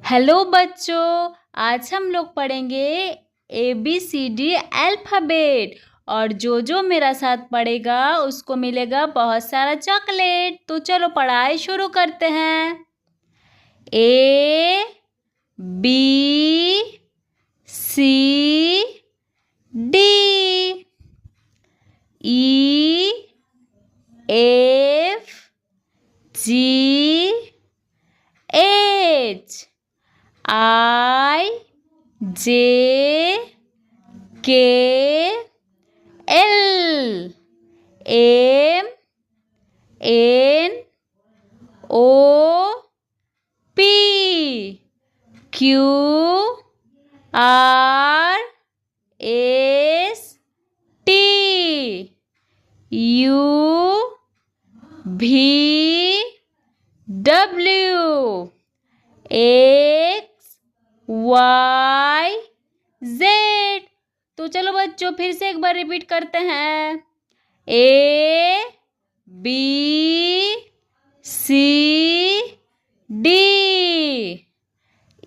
Hello बच्चों, आज हम लोग पढ़ेंगे ABCD अल्फ़ाबेट। और जो मेरा साथ पढ़ेगा उसको मिलेगा बहुत सारा चॉकलेट। तो चलो पढ़ाई शुरू करते हैं। ABCD, EFGH, IJKL, MNOP, QRST, UVW, XYZ। तो चलो बच्चों फिर से एक बार रिपीट करते हैं। ABCD,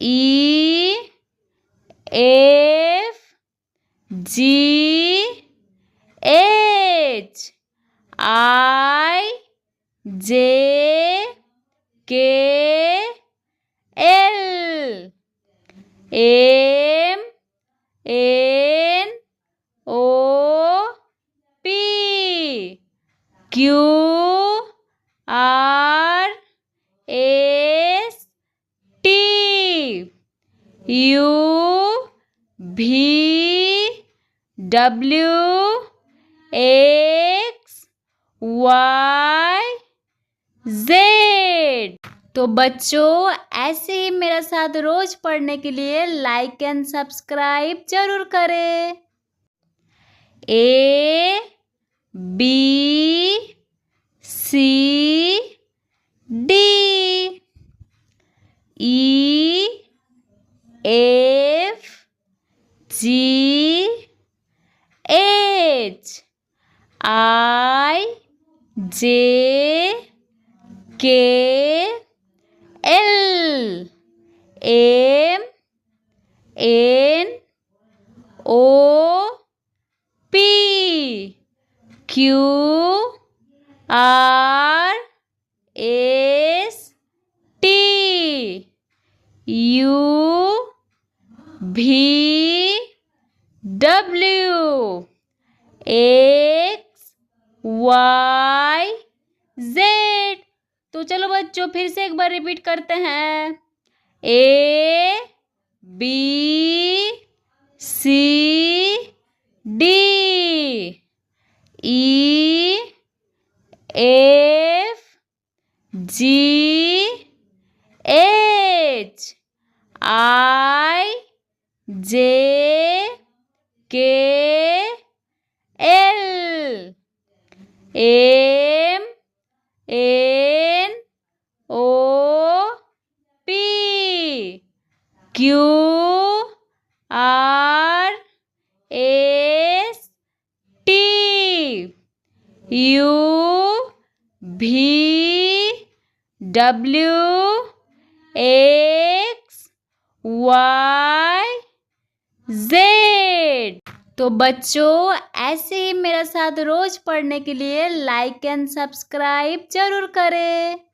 EFGH, IJKL, MNOP, QRST, UVW, XYZ। तो बच्चों ऐसे ही मेरा साथ रोज पढ़ने के लिए लाइक एंड सब्सक्राइब जरूर करें। ABCD, EFGH, IJKL, MNOP, QRST, UVW, XYZ। तो चलो बच्चों फिर से एक बार रिपीट करते हैं। ABCD, EFGH, IJKL, MNOP, QRST, UVW, XYZ। तो बच्चों ऐसे ही मेरा साथ रोज पढ़ने के लिए लाइक एंड सब्सक्राइब जरूर करें।